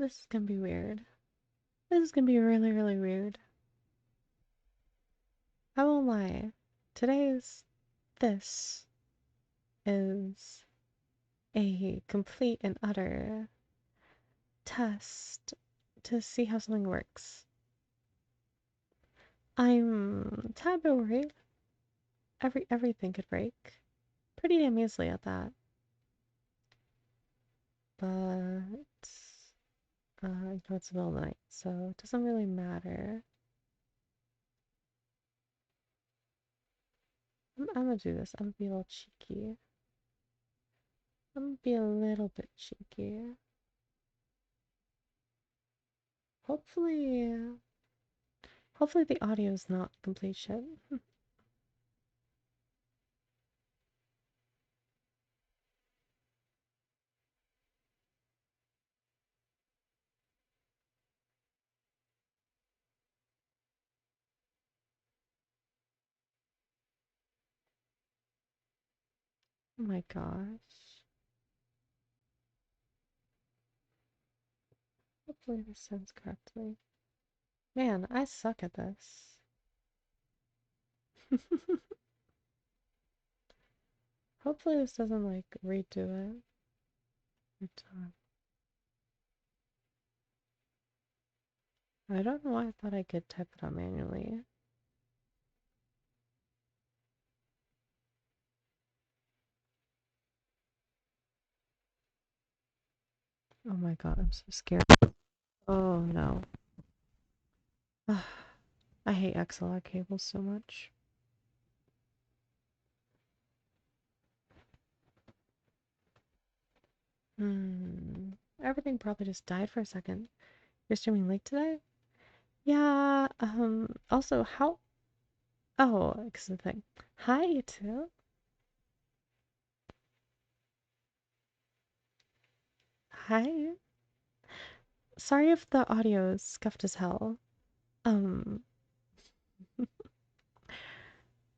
This is gonna be weird. This is gonna be really, really weird. I won't lie. This is a complete and utter test to see how something works. I'm a tad bit worried. Everything could break. Pretty damn easily at that. But you know it's the middle of the night, so it doesn't really matter. I'm gonna do this. I'm gonna be a little cheeky. I'm gonna be a little bit cheeky. Hopefully, hopefully the audio is not complete shit. Oh my gosh. Hopefully this sounds correctly. Man, I suck at this. Hopefully this doesn't like redo it every time. I don't know why I thought I could type it out manually. Oh my god, I'm so scared. Oh no. I hate XLR cables so much. Everything probably just died for a second. You're streaming late today? Yeah, also, how? Oh, because of the thing. Hi, you two. Hi. Sorry if the audio is scuffed as hell. Um,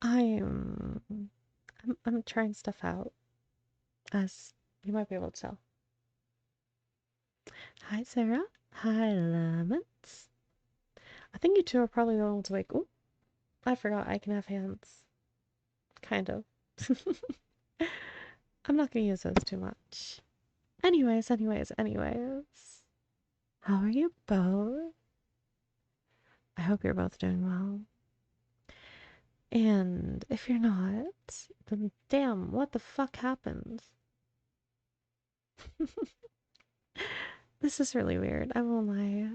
I'm, I'm trying stuff out, as you might be able to tell. Hi, Sarah. Hi, Lemons. I think you two are probably the ones awake. Oh, I forgot I can have hands. Kind of. I'm not gonna use those too much. Anyways. How are you both? I hope you're both doing well. And if you're not, then damn, what the fuck happened? This is really weird, I won't lie.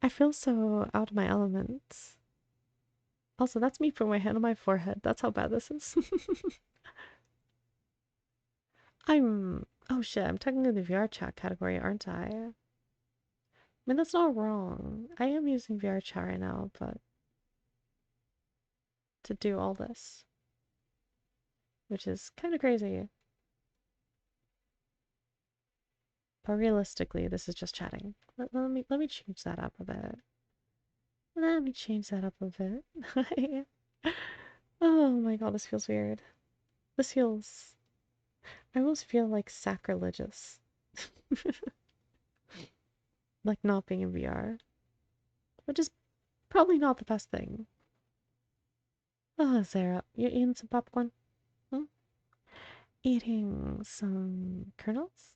I feel so out of my element. Also, that's me putting my hand on my forehead. That's how bad this is. Oh shit, I'm technically the VRchat category, aren't I? I mean, that's not wrong. I am using VRchat right now, but to do all this, which is kind of crazy. But realistically, this is just chatting. Let me change that up a bit. Let me change that up a bit. Oh my god, this feels weird. This feels... I almost feel like sacrilegious. Like not being in VR. Which is probably not the best thing. Oh, Sarah, you eating some popcorn? Hmm? Eating some kernels?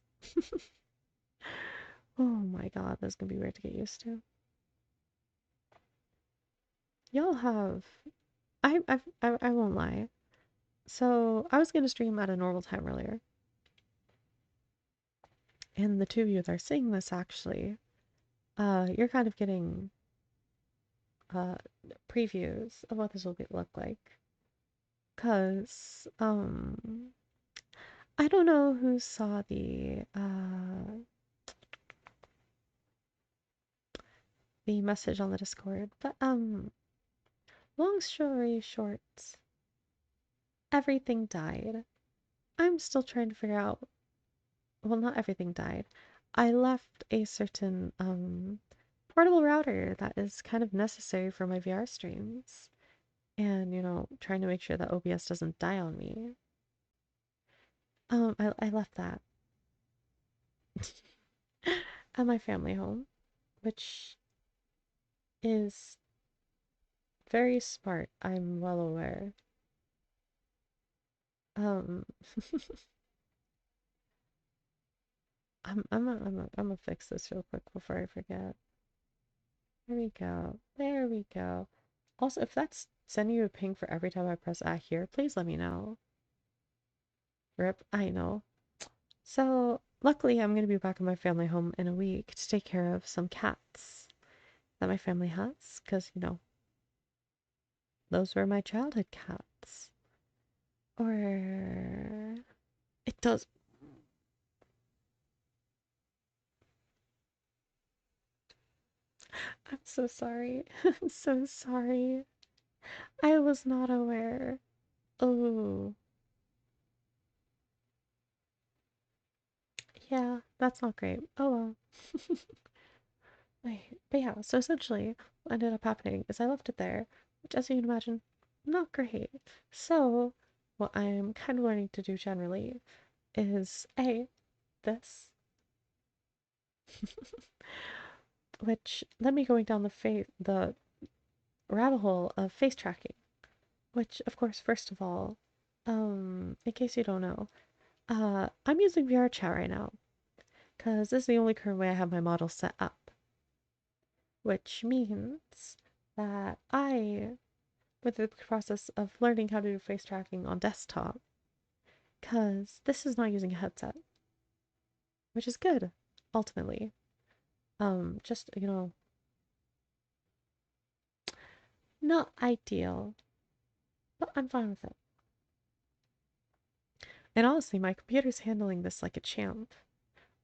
Oh my god, this is gonna be weird to get used to. Y'all have... I won't lie. So, I was gonna stream at a normal time earlier. And the two of you that are seeing this, actually, you're kind of getting uh, previews of what this will look like. Because, I don't know who saw the message on the Discord, but, long story short, everything died. I'm still trying to figure out, well, not everything died. I left a certain, portable router that is kind of necessary for my VR streams. And, trying to make sure that OBS doesn't die on me. I left that. at my family home, which is very smart, I'm well aware. Um, I'm gonna fix this real quick before I forget. There we go. There we go. Also, if that's sending you a ping for every time I press I here, please let me know. Rip, I know. So, luckily, I'm gonna be back in my family home in a week to take care of some cats that my family has, because, those were my childhood cats. Or it does. I'm so sorry. I'm so sorry. I was not aware. Oh, yeah, that's not great. Oh well. But yeah, so essentially, what ended up happening is I left it there, which, as you can imagine, not great. So, what I'm kind of learning to do generally is this, which led me going down the rabbit hole of face tracking. Which, of course, first of all, in case you don't know, I'm using VRchat right now because this is the only current way I have my model set up, which means that I, with the process of learning how to do face tracking on desktop, because this is not using a headset, which is good, ultimately. Just, not ideal, but I'm fine with it. And honestly, my computer's handling this like a champ.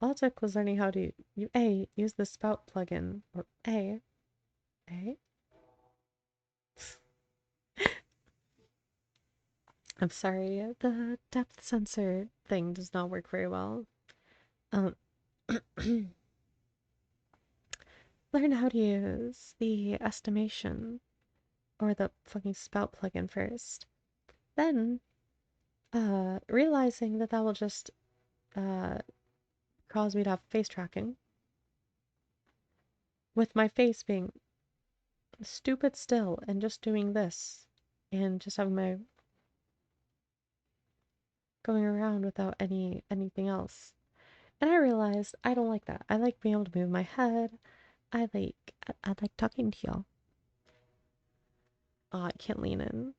All it took was learning how to use the spout plugin, or A. I'm sorry, the depth sensor thing does not work very well. Um, learn how to use the estimation or the fucking spout plugin first. Then, realizing that that will just uh cause me to have face tracking, with my face being stupid still and just doing this, and just having my going around without anything else. And I realized I don't like that. I like being able to move my head. I like talking to y'all. Oh, I can't lean in.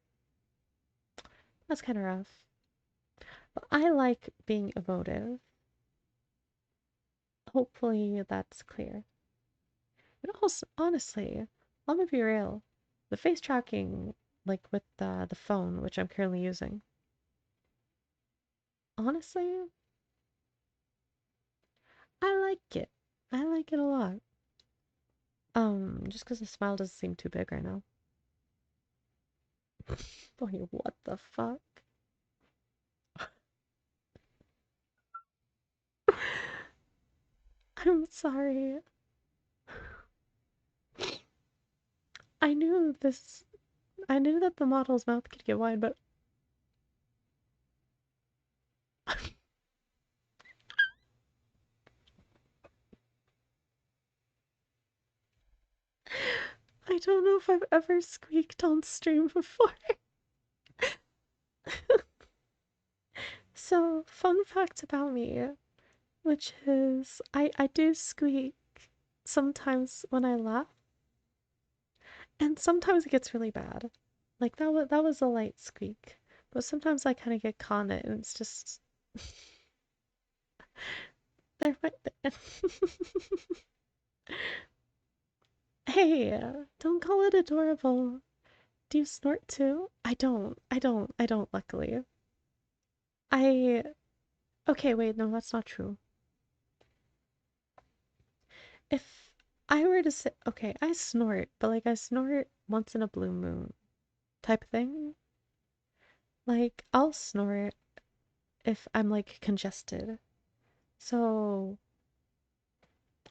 That's kind of rough. But I like being emotive. Hopefully that's clear. And also, honestly, I'm gonna be real. The face tracking, like with the phone, which I'm currently using, honestly, I like it. I like it a lot. Just because the smile doesn't seem too big right now. Boy, what the fuck? I'm sorry. I knew this. I knew that the model's mouth could get wide, but I don't know if I've ever squeaked on stream before. So, fun fact about me, which is I do squeak sometimes when I laugh, and sometimes it gets really bad. Like that was a light squeak, but sometimes I kind of get caught in it, and it's just there might. Hey, don't call it adorable. Do you snort too? I don't. I don't, luckily. I. Okay, wait, no, that's not true. If I were to say, okay, I snort, but like I snort once in a blue moon type thing. Like I'll snort if I'm like congested. So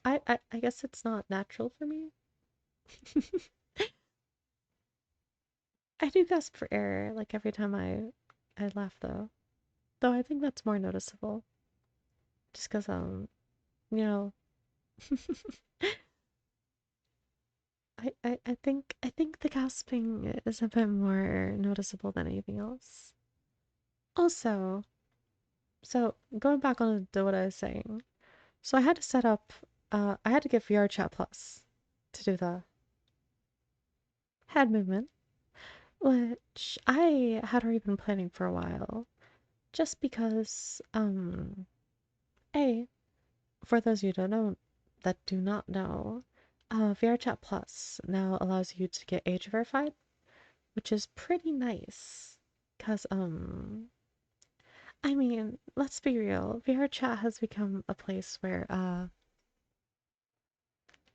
I guess it's not natural for me. I do gasp for air like every time I laugh though. Though I think that's more noticeable. Just because you know, I think the gasping is a bit more noticeable than anything else. Also, so going back on to what I was saying, so I had to set up, I had to get VRchat Plus to do the head movement, which I had already been planning for a while, just because, a for those of you that do not know, VRchat Plus now allows you to get age verified, which is pretty nice. Cause I mean, let's be real, VRchat has become a place where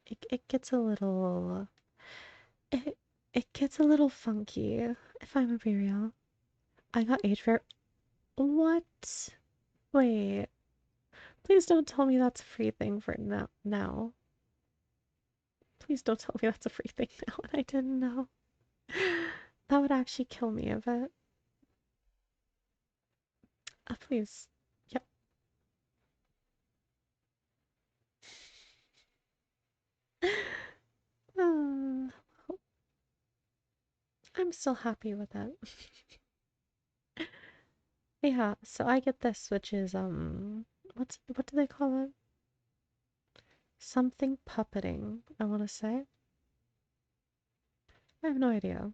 it gets a little it it gets a little funky, if I'm gonna be real. I got age ver what? Wait, please don't tell me that's a free thing for now. Please don't tell me that's a free thing now and I didn't know. That would actually kill me a bit. Please. Yep. Uh, I'm still happy with it. Yeah, so I get this, which is what do they call it? Something puppeting, I want to say. I have no idea.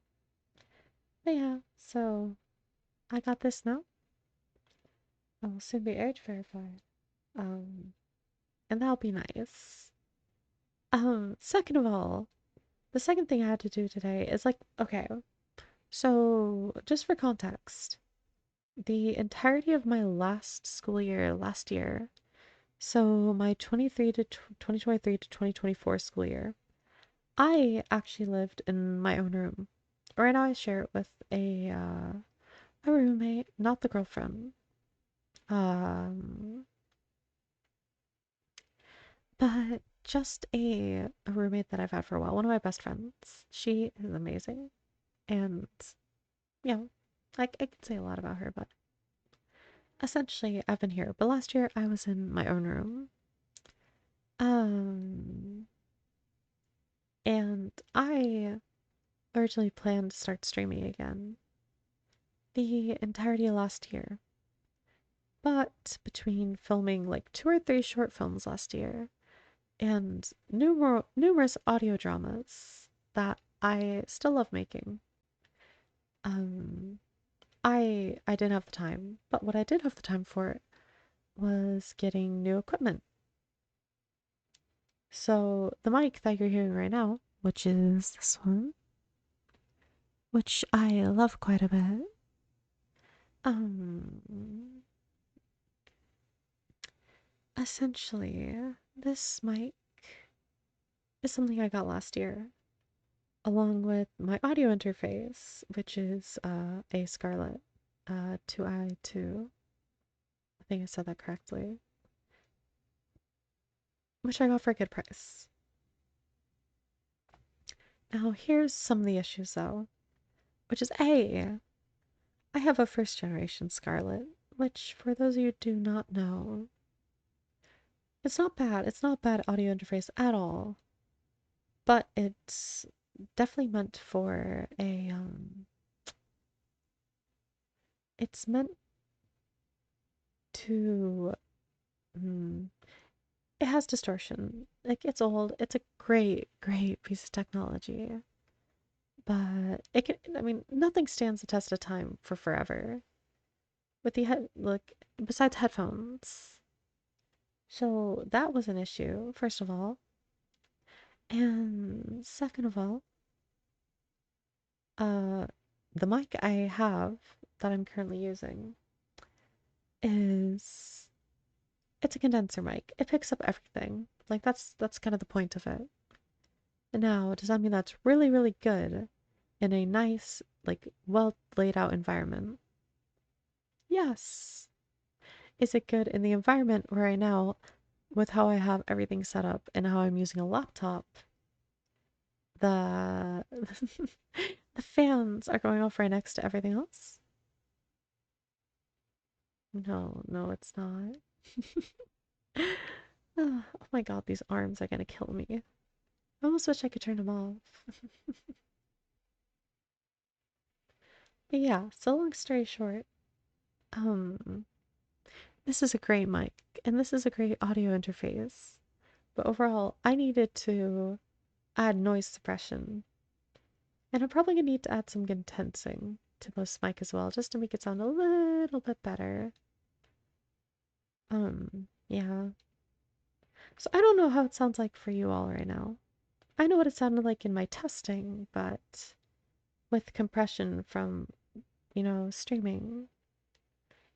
But yeah, so I got this now. I will soon be age verified. Um, and that'll be nice. Second of all, the second thing I had to do today is like, okay, so just for context, the entirety of my last school year, last year, so my 2023 to 2024 school year, I actually lived in my own room. Right now I share it with a roommate, not the girlfriend. Um, but just a roommate that I've had for a while. One of my best friends. She is amazing. And yeah, I could say a lot about her, but essentially I've been here. But last year I was in my own room. Um, and I originally planned to start streaming again the entirety of last year. But between filming like 2 or 3 short films last year and numerous audio dramas that I still love making, um, I didn't have the time. But what I did have the time for was getting new equipment. So the mic that you're hearing right now, which is this one, which I love quite a bit, um, essentially, this mic is something I got last year, along with my audio interface, which is a Scarlett 2i2. I think I said that correctly, which I got for a good price. Now, here's some of the issues though, which is I have a first generation Scarlett, which, for those of you who do not know, it's not bad. It's not a bad audio interface at all, but it's definitely meant for it's meant to, mm, it has distortion. Like, it's old. It's a great piece of technology, but it can, I mean, nothing stands the test of time for forever. With the like, besides headphones. So that was an issue, first of all. And second of all, uh, the mic I have that I'm currently using is it's a condenser mic. It picks up everything. Like that's kind of the point of it. Now, does that mean that's really good in a nice, like well laid out environment? Yes. Is it good in the environment where I now, with how I have everything set up and how I'm using a laptop, the the fans are going off right next to everything else? No, it's not. Oh my god, these arms are gonna kill me. I almost wish I could turn them off. But yeah, so long story short, um, this is a great mic and this is a great audio interface. But overall, I needed to add noise suppression. And I'm probably gonna need to add some condensing to this mic as well, just to make it sound a little bit better. Yeah. So I don't know how it sounds like for you all right now. I know what it sounded like in my testing, but with compression from, streaming,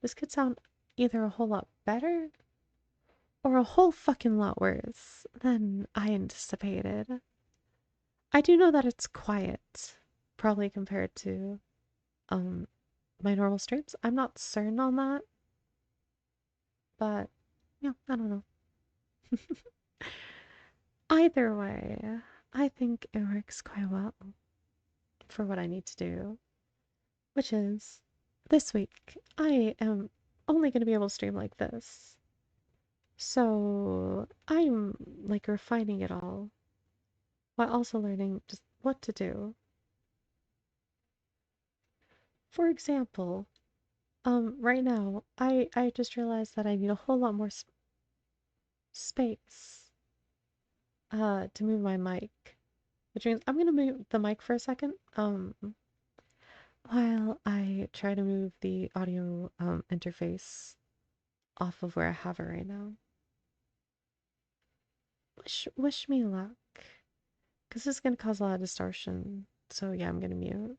this could sound either a whole lot better or a whole fucking lot worse than I anticipated. I do know that it's quiet, probably compared to um my normal streams. I'm not certain on that, but yeah, I don't know. Either way, I think it works quite well for what I need to do, which is this week I am only going to be able to stream like this. So I'm like refining it all while also learning just what to do. For example, right now I just realized that I need a whole lot more space to move my mic, which means I'm gonna move the mic for a second while I try to move the audio interface off of where I have it right now. Wish me luck, because this is gonna cause a lot of distortion. So yeah, I'm gonna mute.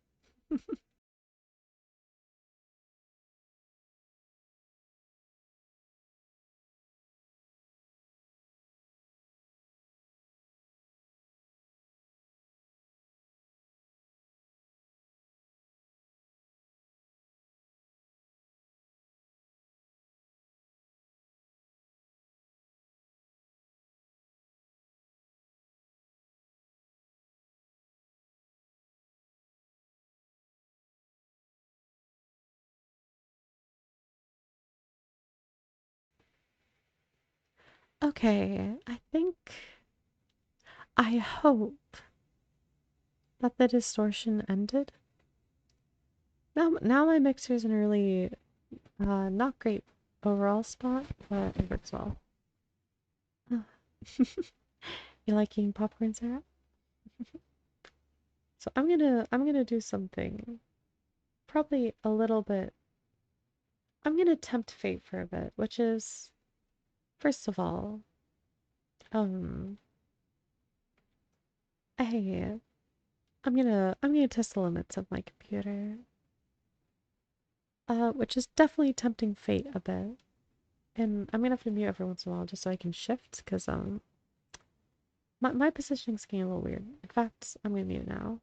Okay, I hope that the distortion ended. Now my mixer's in a really not great overall spot, but it works well. Uh, You like eating popcorn, Sarah? So I'm gonna do something probably a little bit. I'm gonna tempt fate for a bit, which is first of all, um, hey, I'm gonna test the limits of my computer, which is definitely tempting fate a bit. And I'm gonna have to mute every once in a while just so I can shift, because my positioning's getting a little weird. In fact, I'm gonna mute now.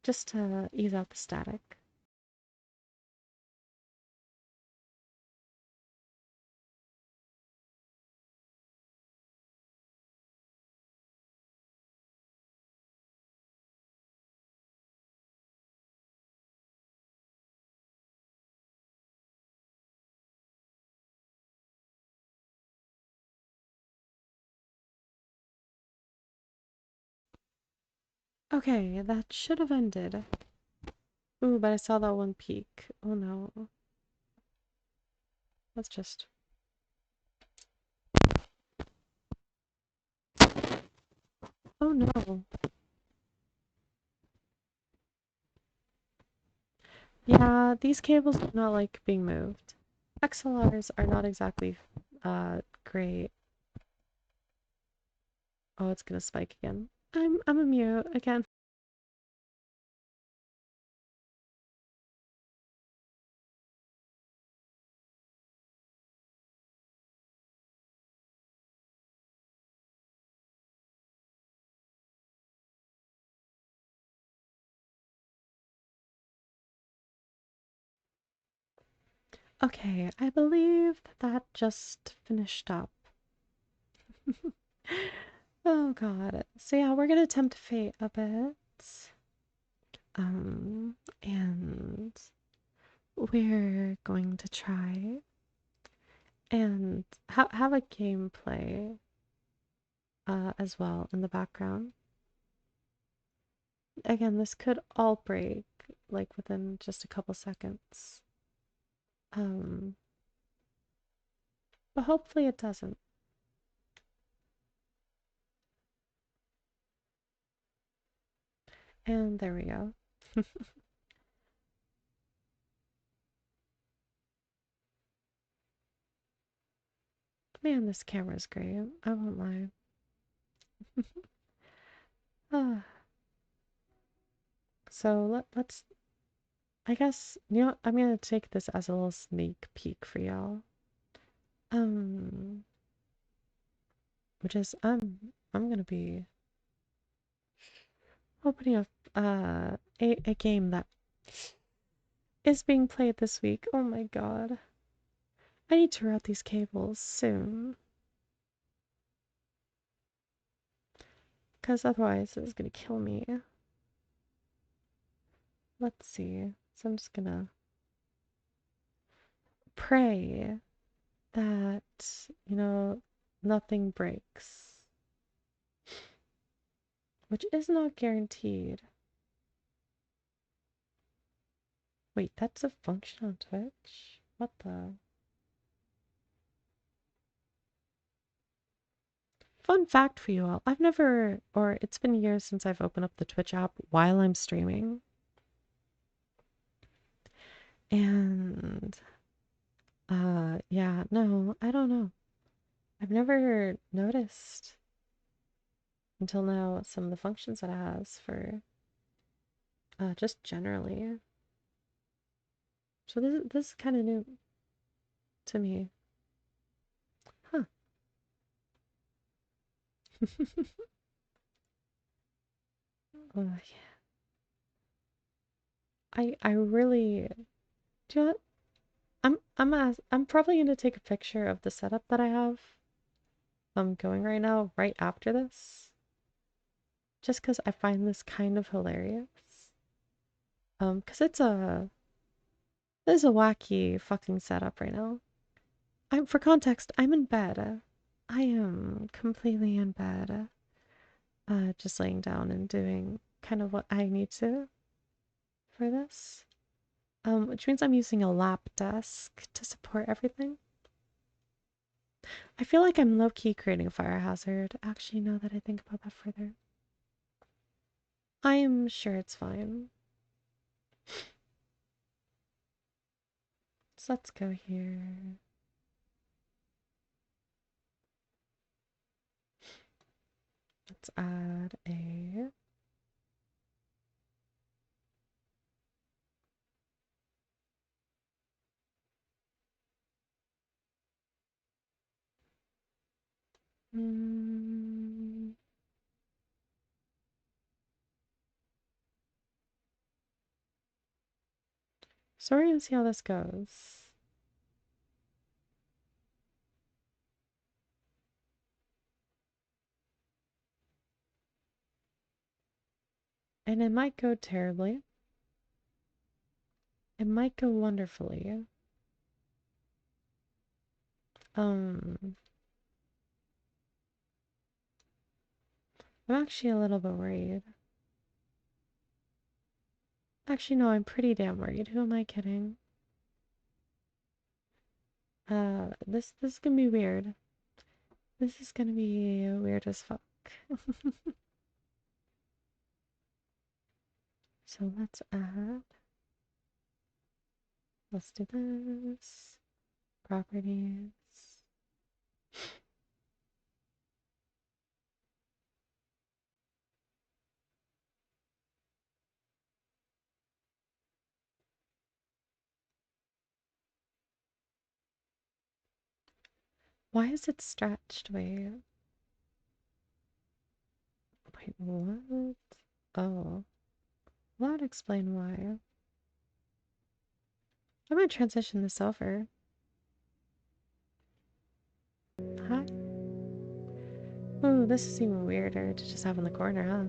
Just to ease out the static. Okay, that should have ended. Ooh, but I saw that one peak. Oh no. Let's just. Oh no. Yeah, these cables do not like being moved. XLRs are not exactly great. Oh, it's gonna spike again. I'm a mute again. Okay, I believe that just finished up. Oh god. So yeah, we're gonna tempt fate a bit. And we're going to try and have a gameplay as well in the background. Again, this could all break like within just a couple seconds. Um, but hopefully it doesn't. And there we go. Man, this camera's great. I won't lie. Ah, so let's. I guess you know I'm gonna take this as a little sneak peek for y'all. Um, which is I'm gonna be opening up a game that is being played this week. Oh my god. I need to route these cables soon. Because otherwise it's gonna kill me. Let's see. So I'm just gonna pray that, nothing breaks. Which is not guaranteed. Wait, that's a function on Twitch? What the? Fun fact for you all. I've never, or it's been years since I've opened up the Twitch app while I'm streaming. And, yeah, no, I don't know. I've never noticed until now some of the functions that it has for, just generally. So this is kind of new to me. Huh. Oh, yeah. I really, do you know what? I'm probably gonna take a picture of the setup that I have going right now, right after this. Just because I find this kind of hilarious. Because this is a wacky fucking setup right now. For context, I'm in bed. I am completely in bed. Just laying down and doing kind of what I need to for this. Which means I'm using a lap desk to support everything. I feel like I'm low-key creating a fire hazard, actually, now that I think about that further. I am sure it's fine. So let's go here. Let's add a... So we're gonna see how this goes. And it might go terribly. It might go wonderfully. I'm actually a little bit worried. Actually, no, I'm pretty damn worried. Who am I kidding? This is gonna be weird. This is gonna be weird as fuck. So let's add. Let's do this. Properties. Why is it stretched? Wait, what? Oh, that would explain why. I'm gonna transition this over. Hi. Ooh, this is even weirder to just have in the corner, huh?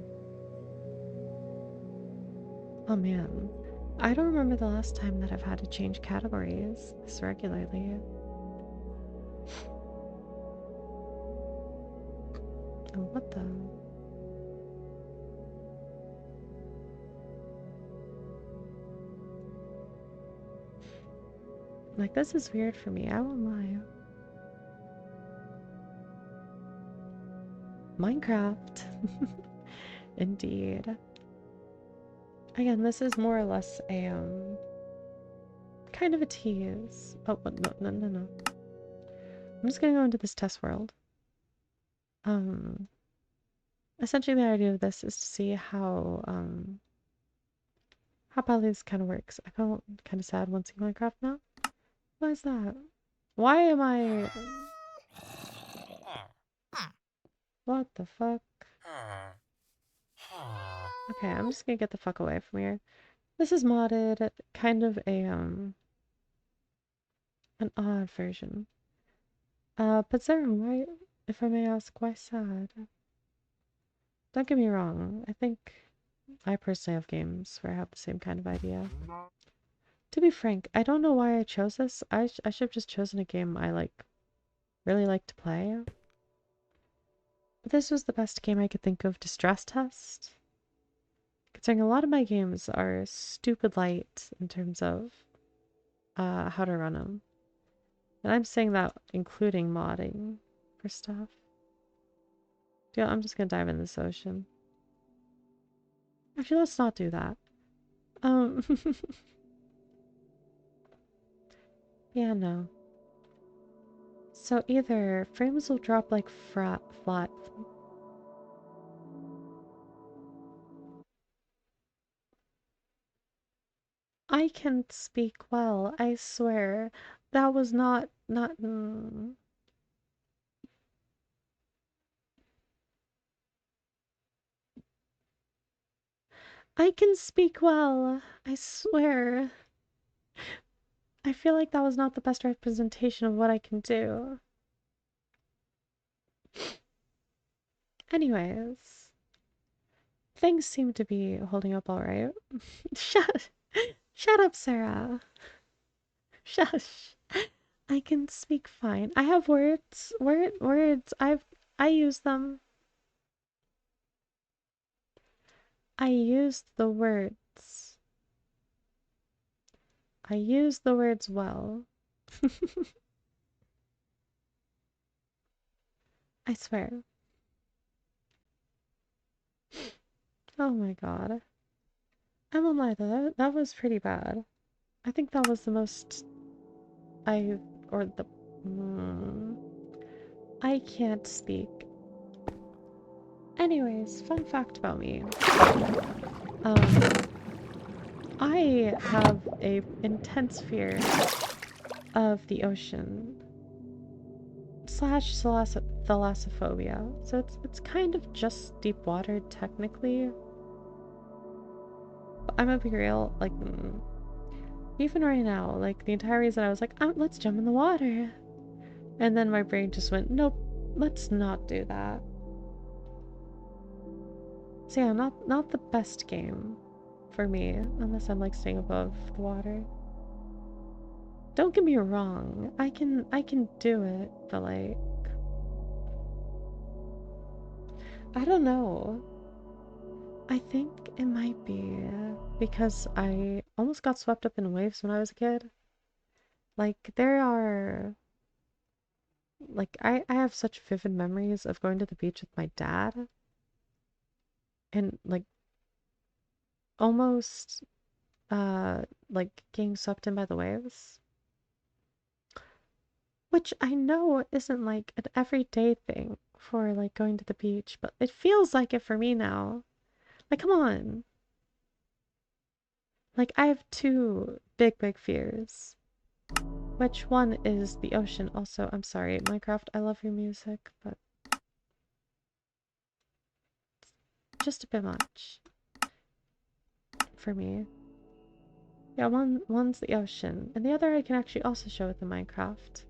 Oh man. I don't remember the last time that I've had to change categories this regularly. Oh, what the? Like, this is weird for me, I won't lie. Minecraft. Indeed. Again, this is more or less a, kind of a tease. Oh, but no. I'm just gonna go into this test world. Essentially the idea of this is to see how badly this kind of works. I feel kind of sad once in Minecraft now. Why is that? Why am I... What the fuck? Okay, I'm just gonna get the fuck away from here. This is modded, kind of a, an odd version. But Sarah, why, if I may ask, why sad? Don't get me wrong, I think I personally have games where I have the same kind of idea. To be frank, I don't know why I chose this. I should have just chosen a game I, like, really like to play. But this was the best game I could think of to stress test. Considering a lot of my games are stupid light in terms of how to run them. And I'm saying that including modding for stuff. Yeah, I'm just gonna dive in this ocean. Actually, let's not do that. Yeah, no. So either frames will drop like flat. I can speak well, I swear. That was not. I can speak well, I swear. I feel like that was not the best representation of what I can do. Anyways, things seem to be holding up alright. Shut up, Sarah. Shush. I can speak fine. I have words. Words. I use them. I use the words. I use the words well. I swear. Oh my god. I won't lie though, that was pretty bad. I think that was the most I or the I can't speak. Anyways, fun fact about me. I have a intense fear of the ocean slash thalassophobia. So it's kind of just deep water technically. But I'm gonna be real, like even right now, like the entire reason I was like, let's jump in the water. And then my brain just went, nope, let's not do that. So yeah, not the best game for me, unless I'm like staying above the water. Don't get me wrong, I can do it, but like I don't know. I think it might be because I almost got swept up in waves when I was a kid. Like there are like I have such vivid memories of going to the beach with my dad and like almost like getting swept in by the waves. Which I know isn't like an everyday thing for like going to the beach, but it feels like it for me now. Like, come on. Like, I have two big fears. Which one is the ocean? Also, I'm sorry, Minecraft, I love your music, but it's just a bit much for me. Yeah, one's the ocean, and the other I can actually also show with the Minecraft.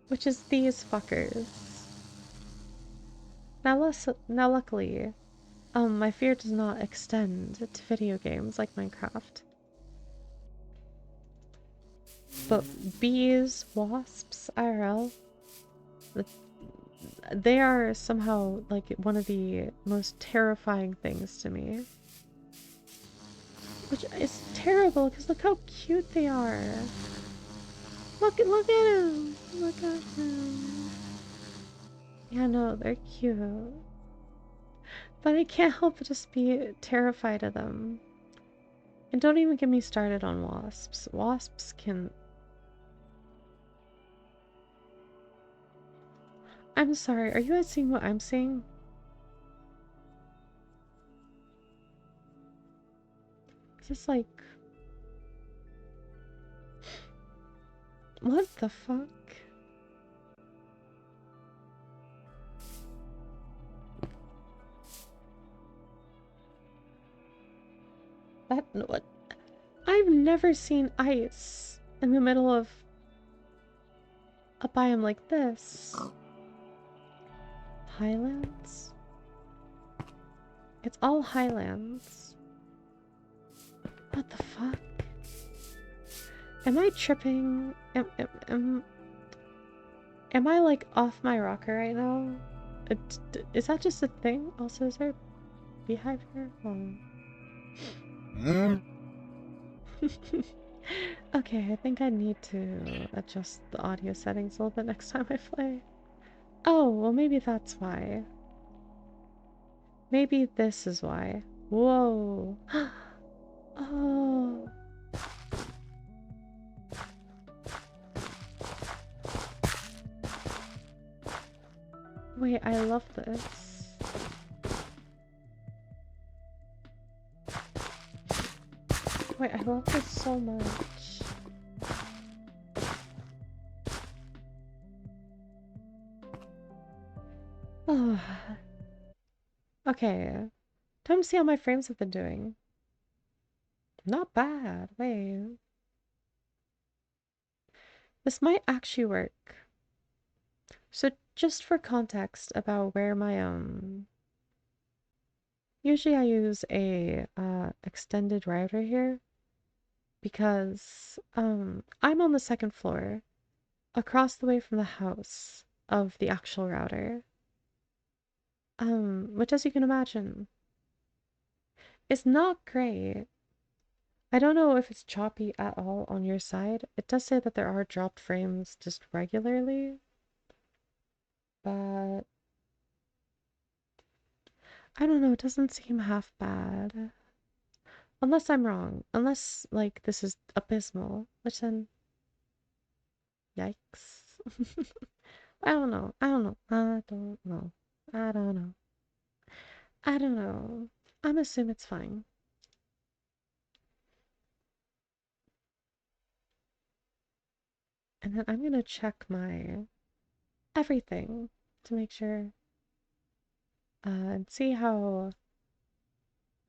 Which is these fuckers. Now luckily, my fear does not extend to video games like Minecraft. But bees, wasps, IRL, They are somehow like one of the most terrifying things to me. Which is terrible because look how cute they are. Look at him. Look at him. Yeah, no, they're cute. But I can't help but just be terrified of them. And don't even get me started on wasps. Wasps can... I'm sorry, are you guys seeing what I'm seeing? Is this like... What the fuck? What? I've never seen ice in the middle of a biome like this. Highlands? It's all highlands. What the fuck? Am I tripping? Am I like off my rocker right now? Is that just a thing? Also, is there a beehive here? Oh. Okay, I think I need to adjust the audio settings a little bit next time I play. Oh, well maybe that's why. Maybe this is why. Whoa. Oh. Wait, I love this. Wait, I love this so much. Oh. Okay. Time to see how my frames have been doing. Not bad. Wait. This might actually work. So just for context about where my usually I use a extended router here because I'm on the second floor across the way from the house of the actual router. Which as you can imagine is not great. I don't know if it's choppy at all on your side. It does say that there are dropped frames just regularly, but I don't know, it doesn't seem half bad. Unless I'm wrong. Unless, like, this is abysmal. Which then... Yikes. I don't know. I don't know. I don't know. I don't know. I don't know. I'm assuming it's fine. And then I'm gonna check my everything to make sure and see how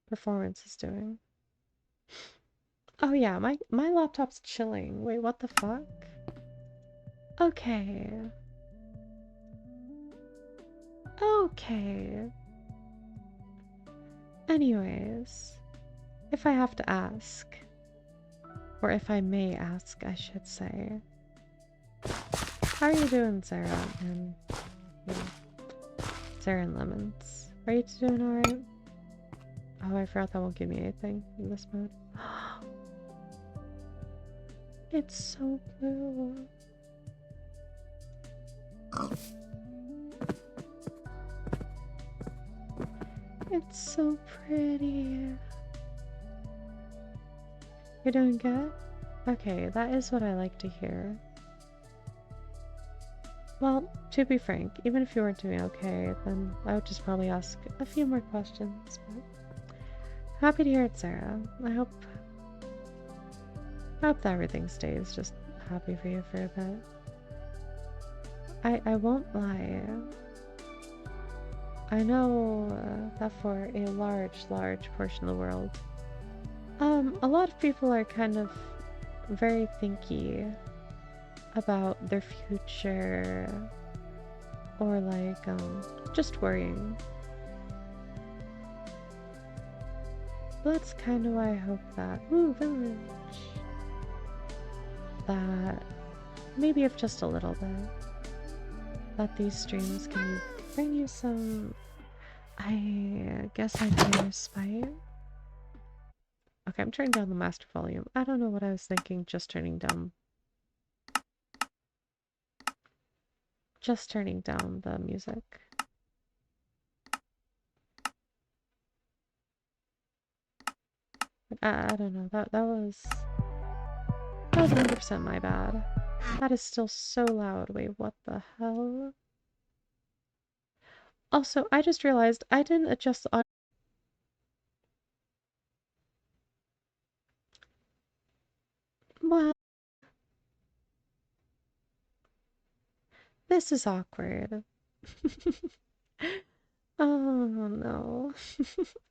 performance is doing. Oh yeah, my laptop's chilling. Wait, what the fuck? Okay. Okay. Anyways, if I have to ask, or if I may ask, I should say, how are you doing, Sarah? And yeah, Sarah and Lemons. Are you doing alright? Oh, I forgot that won't give me anything in this mode. It's so blue. It's so pretty. You're doing good? Okay, that is what I like to hear. Well, to be frank, even if you weren't doing okay, then I would just probably ask a few more questions, but happy to hear it, Sarah. I hope that everything stays just happy for you for a bit. I won't lie. I know that for a large portion of the world, a lot of people are kind of very thinky about their future or like just worrying. But that's kind of why I hope that village, that maybe if just a little bit, that these streams can bring you some, I guess I'd say, respite. Okay, I'm turning down the master volume. I don't know what I was thinking, just turning down the music. I don't know. That was 100% my bad. That is still so loud. Wait, what the hell? Also, I just realized I didn't adjust the audio. Well, this is awkward. Oh no.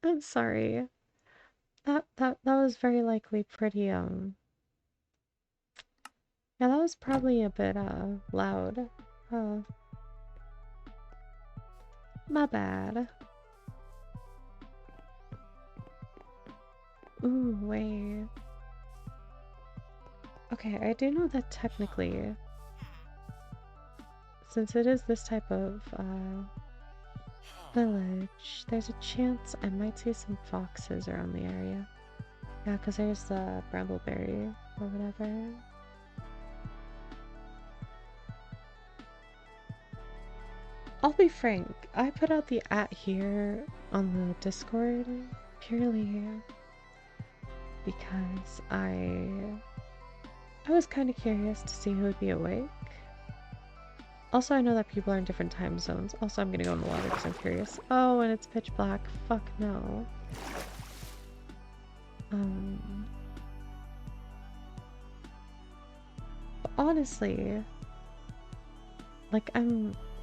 I'm sorry. That was very likely pretty yeah, that was probably a bit loud. Uh my bad. Ooh, wait. Okay, I do know that technically, since it is this type of village, there's a chance I might see some foxes around the area. Yeah, because there's the brambleberry or whatever. I'll be frank, I put out the @ here on the Discord purely because I was kind of curious to see who would be awake. Also, I know that people are in different time zones. Also, I'm gonna go in the water because I'm curious. Oh, and it's pitch black. Fuck no. But honestly, like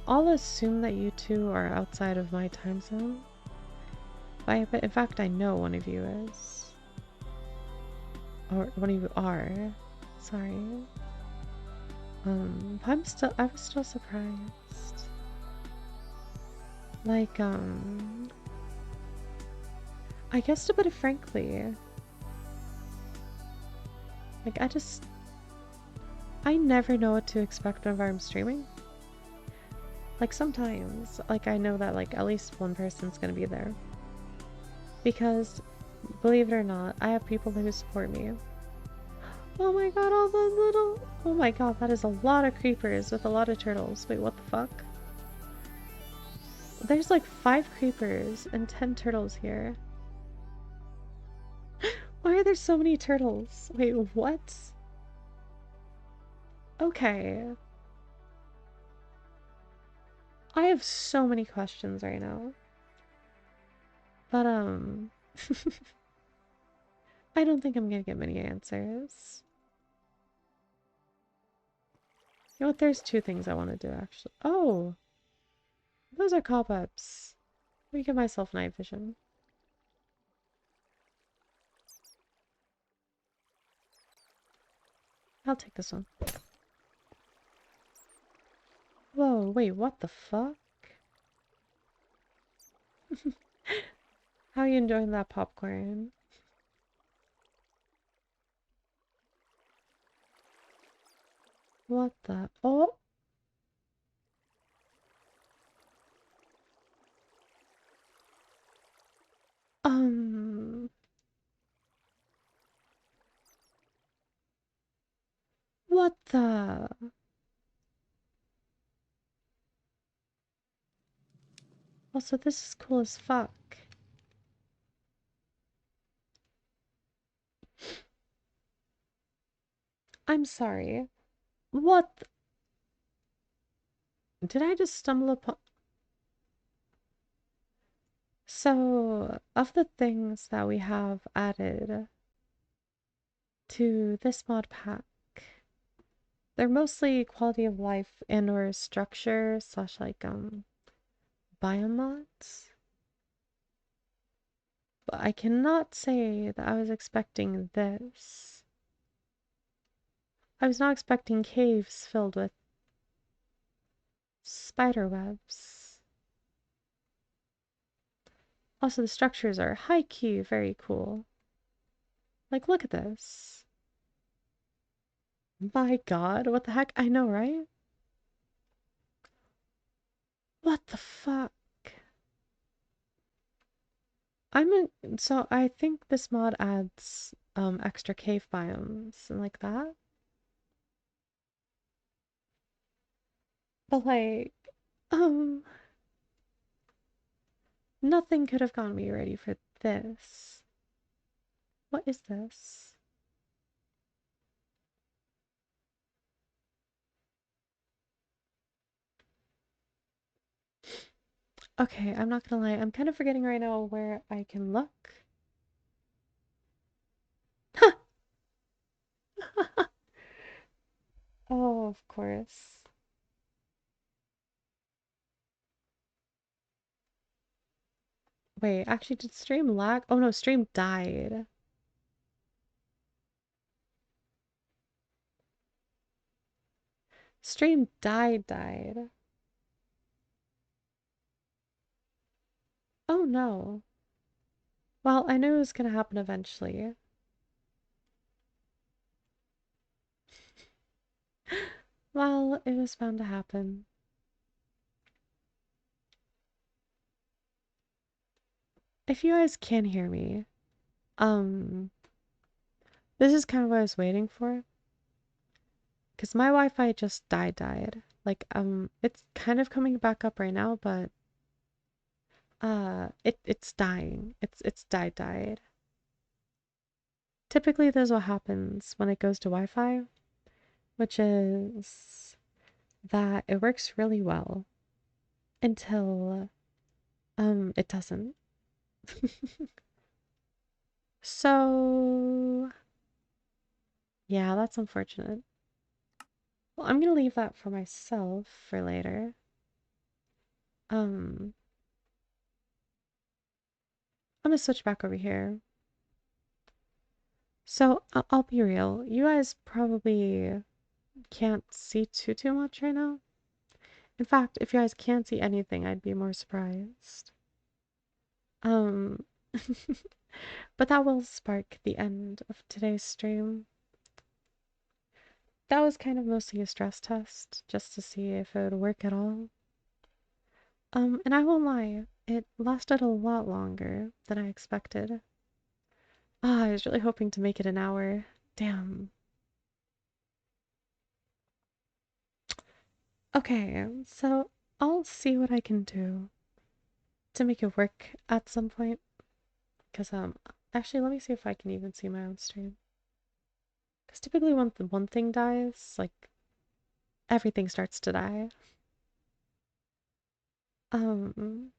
I'll assume that you two are outside of my time zone. But in fact, I know one of you is. Or one of you are. Sorry. I was still surprised. Like, I guess to put it frankly, like, I never know what to expect whenever I'm streaming. Like, sometimes, like, I know that, like, at least one person's gonna be there. Because, believe it or not, I have people who support me. Oh my god, all those little... Oh my god, that is a lot of creepers with a lot of turtles. Wait, what the fuck? There's like 5 creepers and 10 turtles here. Why are there so many turtles? Wait, what? Okay. I have so many questions right now. But, I don't think I'm gonna get many answers. You know what? There's 2 things I want to do, actually. Oh! Those are cobwebs. Let me give myself night vision. I'll take this one. Whoa, wait, what the fuck? How are you enjoying that popcorn? What the? Oh! Um... What the? Also, this is cool as fuck. I'm sorry. What? Did I just stumble upon... So, of the things that we have added to this mod pack, they're mostly quality of life and or structure slash like biome mods. But I cannot say that I was expecting this. I was not expecting caves filled with spider webs. Also, the structures are high-key very cool. Like, look at this. My god, what the heck? I know, right? What the fuck? So I think this mod adds extra cave biomes and like that. But like um nothing could have gotten me ready for this. What is this? Okay, I'm not gonna lie, I'm kind of forgetting right now where I can look. Oh, of course. Wait, actually, did stream lag? Oh no, stream died. Stream died. Oh no. Well, I knew it was gonna happen eventually. Well, it was bound to happen. If you guys can hear me, um, this is kind of what I was waiting for. Because my Wi-Fi just died. Like, it's kind of coming back up right now, but it's dying. It's died. Typically, this is what happens when it goes to Wi-Fi, which is that it works really well until it doesn't. So yeah, that's unfortunate. Well, I'm gonna leave that for myself for later. Um, I'm gonna switch back over here. So I'll be real. You guys probably can't see too much right now. In fact, if you guys can't see anything, I'd be more surprised. Um, but that will spark the end of today's stream. That was kind of mostly a stress test, just to see if it would work at all. And I won't lie, it lasted a lot longer than I expected. I was really hoping to make it an hour. Damn. Okay, so I'll see what I can do to make it work at some point. Because, actually, let me see if I can even see my own stream. Because typically when the one thing dies, like, everything starts to die. Um,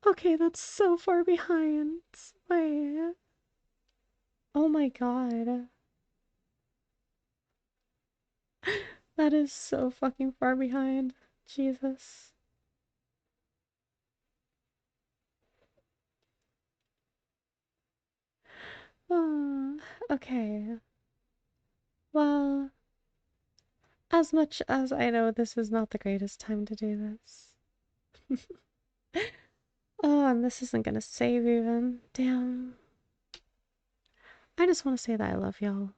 okay, that's so far behind. Wait. Oh my god. That is so fucking far behind. Jesus. Oh, okay. Well, as much as I know this is not the greatest time to do this. Oh, and this isn't gonna save even. Damn. I just want to say that I love y'all.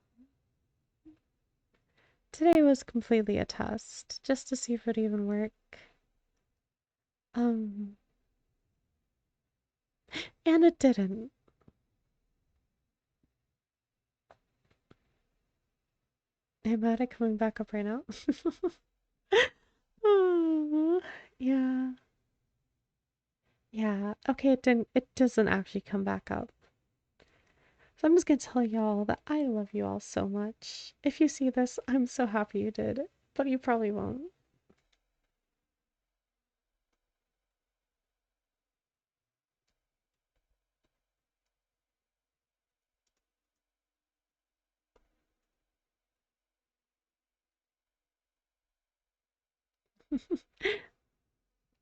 Today was completely a test, just to see if it would even work. Um, and it didn't. Am I coming back up right now? Oh, yeah. Yeah. Okay, it doesn't actually come back up. So I'm just gonna tell y'all that I love you all so much. If you see this, I'm so happy you did, but you probably won't.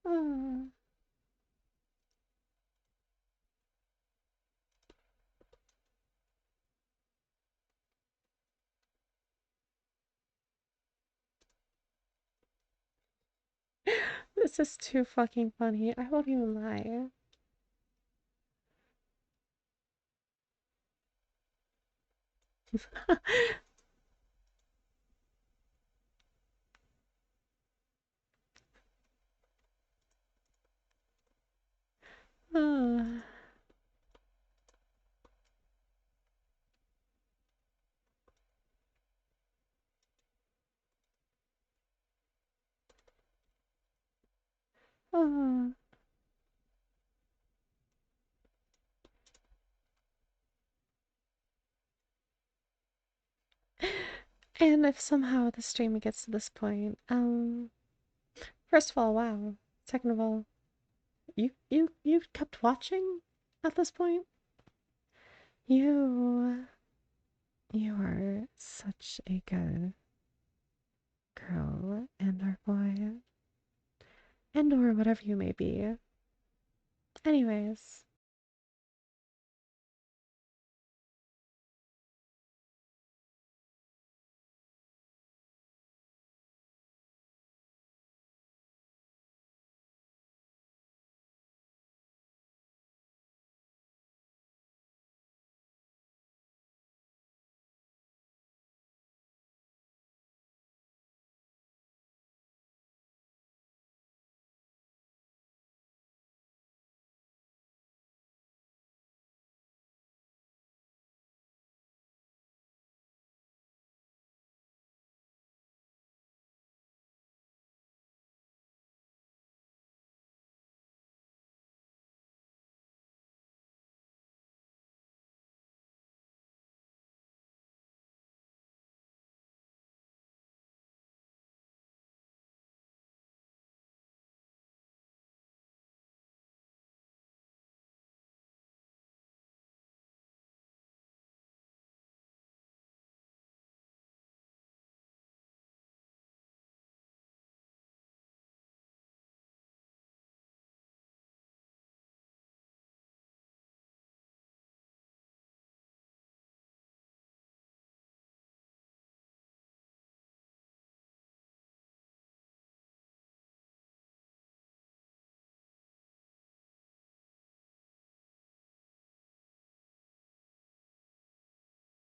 Ah, this is too fucking funny. I won't even lie. Ah. Ah. And if somehow the stream gets to this point, first of all, wow. Second of all, you kept watching at this point? You you are such a good girl and or boy. And or whatever you may be. Anyways,